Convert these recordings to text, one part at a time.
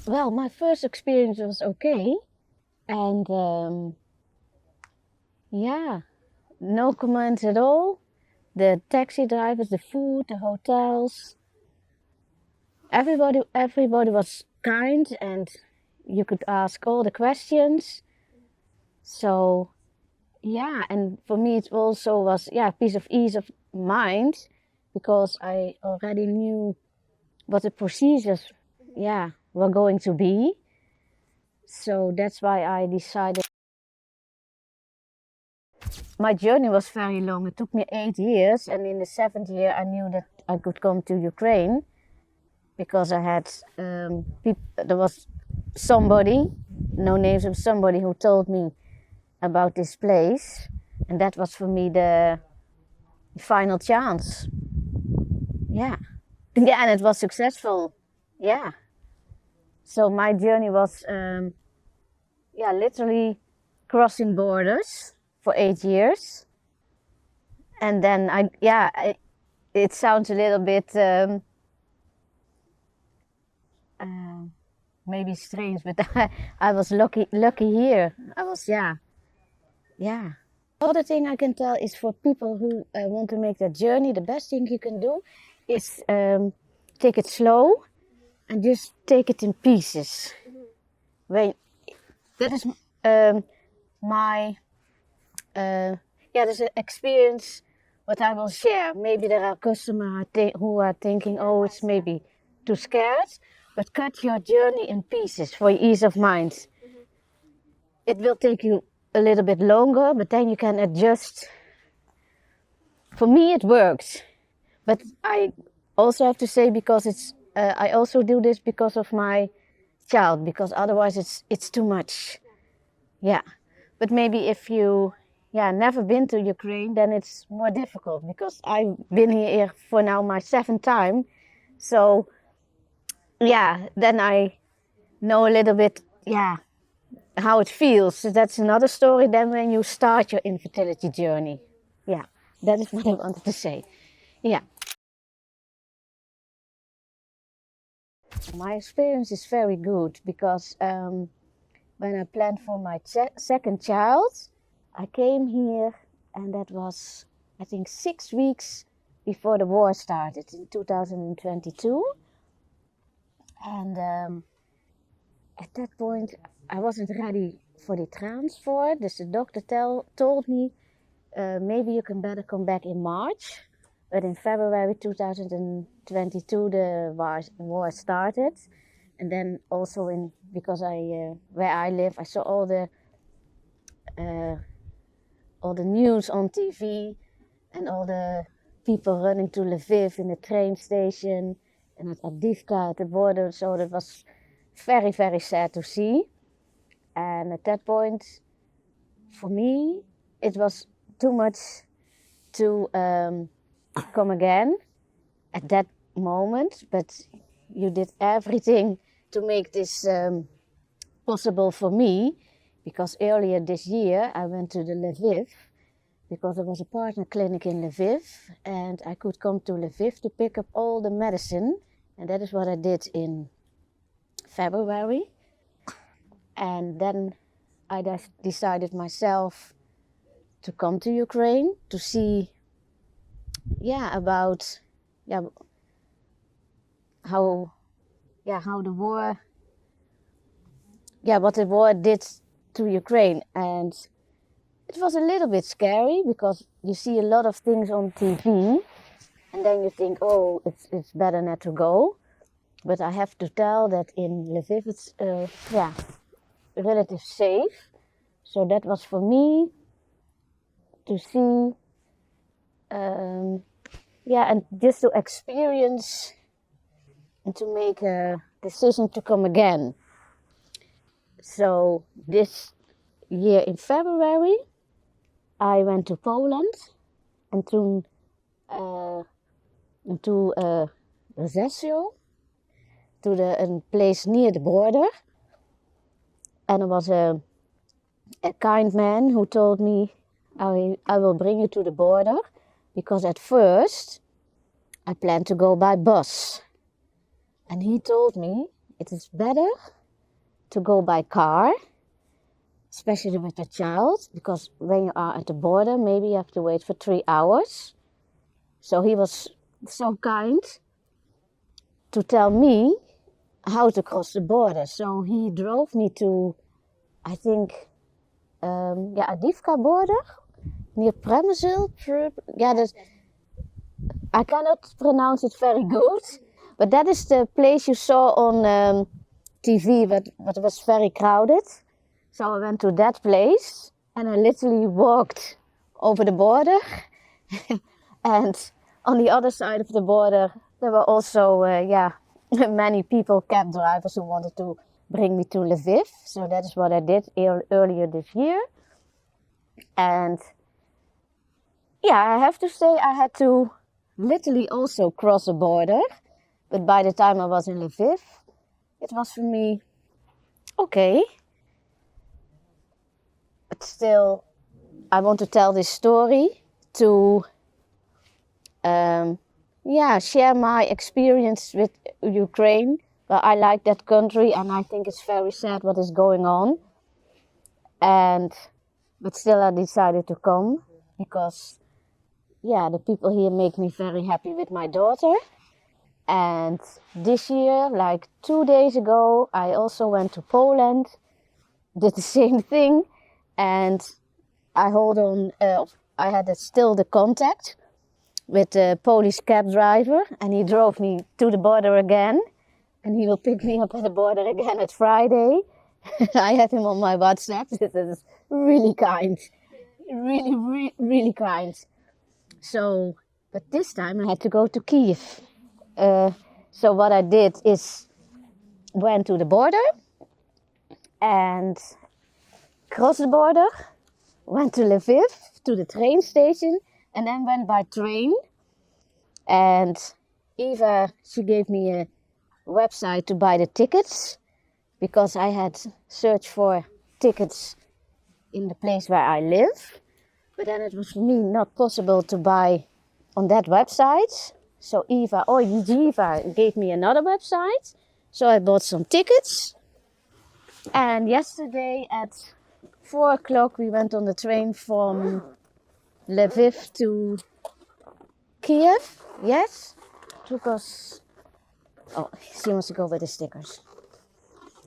Well, my first experience was okay. And yeah, no comments at all. The taxi drivers, the food, the hotels, everybody was kind and you could ask all the questions. So yeah, and for me it also was peace of ease of mind because I already knew what the procedures were going to be. So that's why I decided. My journey was very long. It took me 8 years, and in the 7th year, I knew that I could come to Ukraine because I had there was somebody, no names of somebody who told me about this place, and that was for me the final chance. Yeah, yeah, and it was successful. Yeah, so my journey was literally crossing borders for 8 years, and then it sounds a little bit maybe strange, but I was lucky here. I was yeah. Other thing I can tell is for people who want to make that journey, the best thing you can do is take it slow and just take it in pieces. When that is my there's an experience what I will share. Maybe there are customers who are thinking, oh, it's maybe too scared, but cut your journey in pieces for your ease of mind. It will take you a little bit longer, but then you can adjust. For me, it works, but I also have to say because I also do this because of my child, because otherwise it's too much. Yeah, but maybe if you never been to Ukraine, then it's more difficult because I've been here for now my 7th time. So then I know a little bit how it feels. So that's another story than when you start your infertility journey. Yeah, that is what I wanted to say. Yeah. My experience is very good because when I planned for my second child, I came here and that was, I think, 6 weeks before the war started in 2022. And at that point, I wasn't ready for the transfer. Dus the doctor told me, maybe you can better come back in March. But in February 2022, the war started. And then also because where I live, I saw all the news on TV and all the people running to Lviv in the train station and at Avdiivka at the border. So that was very, very sad to see. And at that point, for me, it was too much to come again at that moment. But you did everything to make this possible for me, because earlier this year I went to the Lviv because there was a partner clinic in Lviv and I could come to Lviv to pick up all the medicine, and that is what I did in February. And then I decided myself to come to Ukraine to see about how the war what the war did to Ukraine. And it was a little bit scary because you see a lot of things on TV and then you think, oh, it's better not to go. But I have to tell that in Lviv it's relatively safe. So that was for me to see and just to experience and to make a decision to come again. So this year in February I went to Poland and to Rzeszów, to a place near the border. And there was a kind man who told me, I will bring you to the border, because at first I planned to go by bus. And he told me, it is better to go by car, especially with a child, because when you are at the border, maybe you have to wait for 3 hours. So he was so kind to tell me how to cross the border. So he drove me to, I think, Adivka border, near Premzel. I cannot pronounce it very good, but that is the place you saw on TV, but was very crowded. So I went to that place and I literally walked over the border. And on the other side of the border, there were also, many people, cab drivers, who wanted to bring me to Lviv. So that is what I did earlier this year. And yeah, I have to say I had to literally also cross a border. But by the time I was in Lviv, it was for me okay. But still, I want to tell this story to share my experience with Ukraine. Well, I like that country and I think it's very sad what is going on. But still I decided to come because, the people here make me very happy with my daughter. And this year, like 2 days ago, I also went to Poland, did the same thing. And I had still the contact with the Polish cab driver, and he drove me to the border again, and he will pick me up at the border again at Friday. I have him on my WhatsApp. This is really kind, really, really kind. So, but this time I had to go to Kiev. So what I did is went to the border and crossed the border, went to Lviv, to the train station, and then went by train. And Eva, she gave me a website to buy the tickets because I had searched for tickets in the place where I live. But then it was for me not possible to buy on that website. So Eva gave me another website. So I bought some tickets. And yesterday at 4 o'clock we went on the train from Lviv to Kiev. Yes, it took us, she wants to go with the stickers,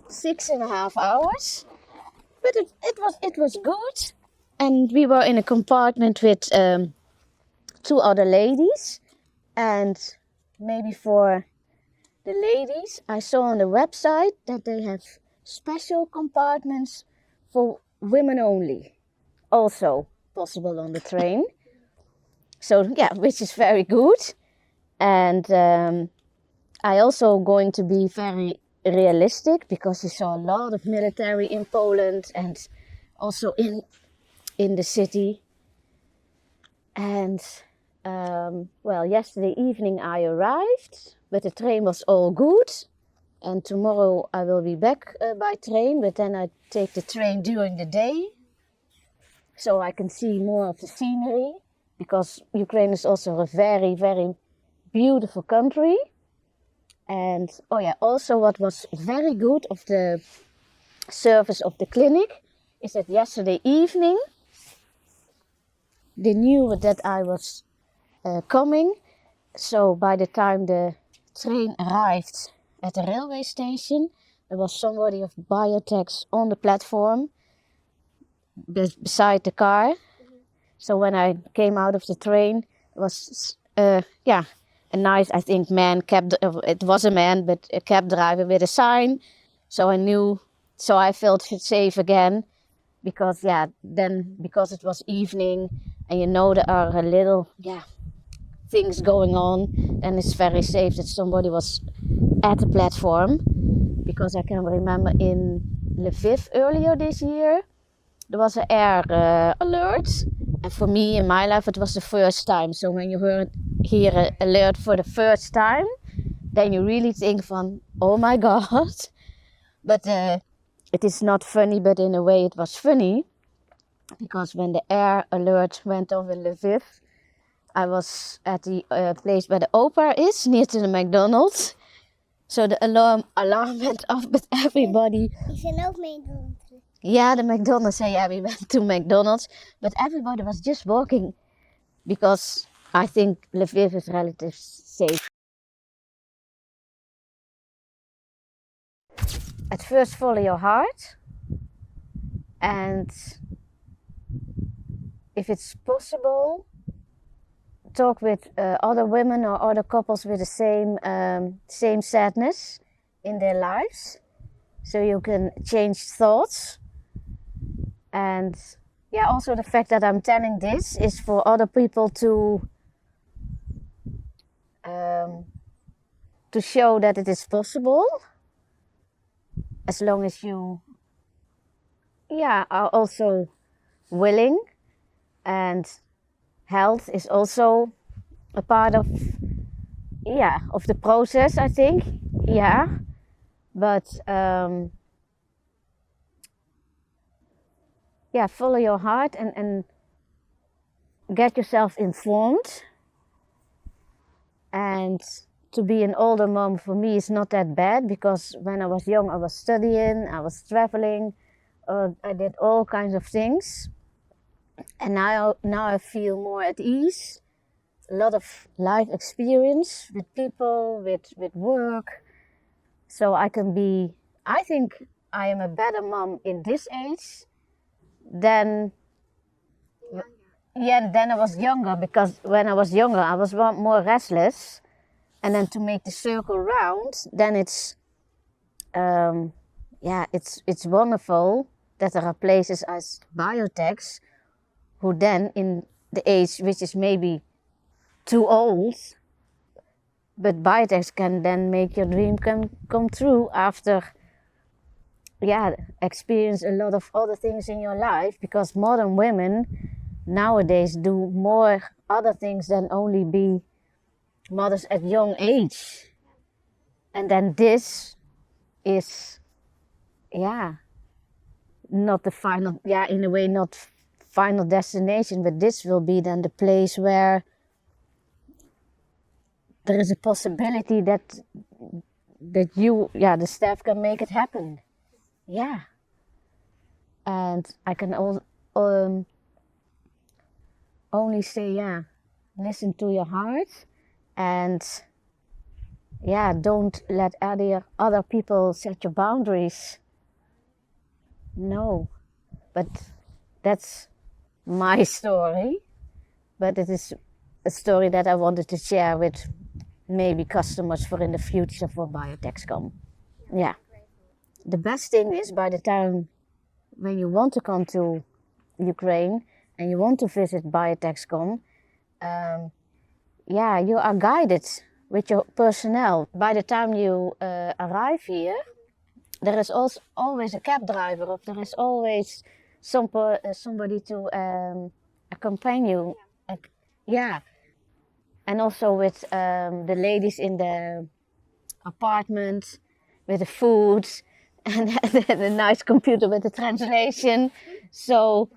6.5 hours. But it was good. And we were in a compartment with 2 other ladies. And maybe for the ladies, I saw on the website that they have special compartments for women only. Also possible on the train. So which is very good. And I also going to be very realistic because you saw a lot of military in Poland and also in the city. And yesterday evening I arrived, but the train was all good. And tomorrow I will be back by train, but then I take the train during the day. So I can see more of the scenery, because Ukraine is also a very, very beautiful country. And also what was very good of the service of the clinic is that yesterday evening they knew that I was coming. So by the time the train arrived at the railway station, there was somebody of BioTex on the platform beside the car. So when I came out of the train, it was a nice, I think, it was a man, but a cab driver with a sign. So I felt safe again, because because it was evening and there are a little things going on, then it's very safe that somebody was at the platform. Because I can remember in Lviv earlier this year, there was an air alert. And for me, in my life, it was the first time. So when you hear an alert for the first time, then you really think van, oh my God. But it is not funny, but in a way it was funny. Because when the air alert went off in Lviv, I was at the place where the opera is, near to the McDonald's. So the alarm went off, but everybody. Is er ook McDonald's? Yeah, the McDonald's. Yeah, we went to McDonald's, but everybody was just walking because I think Lviv is relatively safe. At first, follow your heart, and if it's possible, talk with other women or other couples with the same sadness in their lives, so you can change thoughts. And yeah, also the fact that I'm telling this is for other people to show that it is possible, as long as you are also willing, and health is also a part of the process, I think. But follow your heart and get yourself informed. And to be an older mom for me is not that bad, because when I was young I was studying, I was traveling, I did all kinds of things, and now I feel more at ease, a lot of life experience with people, with work, so I think I am a better mom in this age than I was younger, because when I was younger I was more restless, and then to make the circle round, then it's wonderful that there are places as BioTex, who then in the age which is maybe too old, but BioTex can then make your dream come true after experience a lot of other things in your life, because modern women nowadays do more other things than only be mothers at young age. And then this is not the final, in a way not final destination, but this will be then the place where there is a possibility that you, the staff can make it happen. And I can only say, listen to your heart, and don't let other people set your boundaries. No, but that's my story, but it is a story that I wanted to share with maybe customers for in the future for BioTexCom. The best thing is, by the time when you want to come to Ukraine and you want to visit BioTexCom, you are guided with your personnel. By the time you arrive here, there is also always a cab driver, or there is always somebody to accompany you. And also with the ladies in the apartment with the food and the nice computer with the translation. So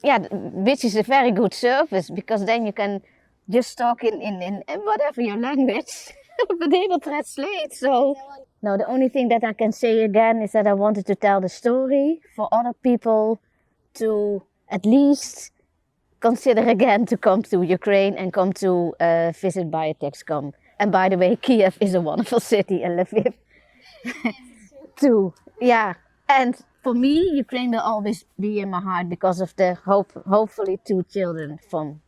which is a very good service, because then you can just talk in whatever your language, but they will translate. So no, the only thing that I can say again is that I wanted to tell the story for other people to at least consider again to come to Ukraine and come to visit BioTexCom. And by the way, Kiev is a wonderful city, and Lviv too. And for me, Ukraine will always be in my heart because of the hopefully 2 children from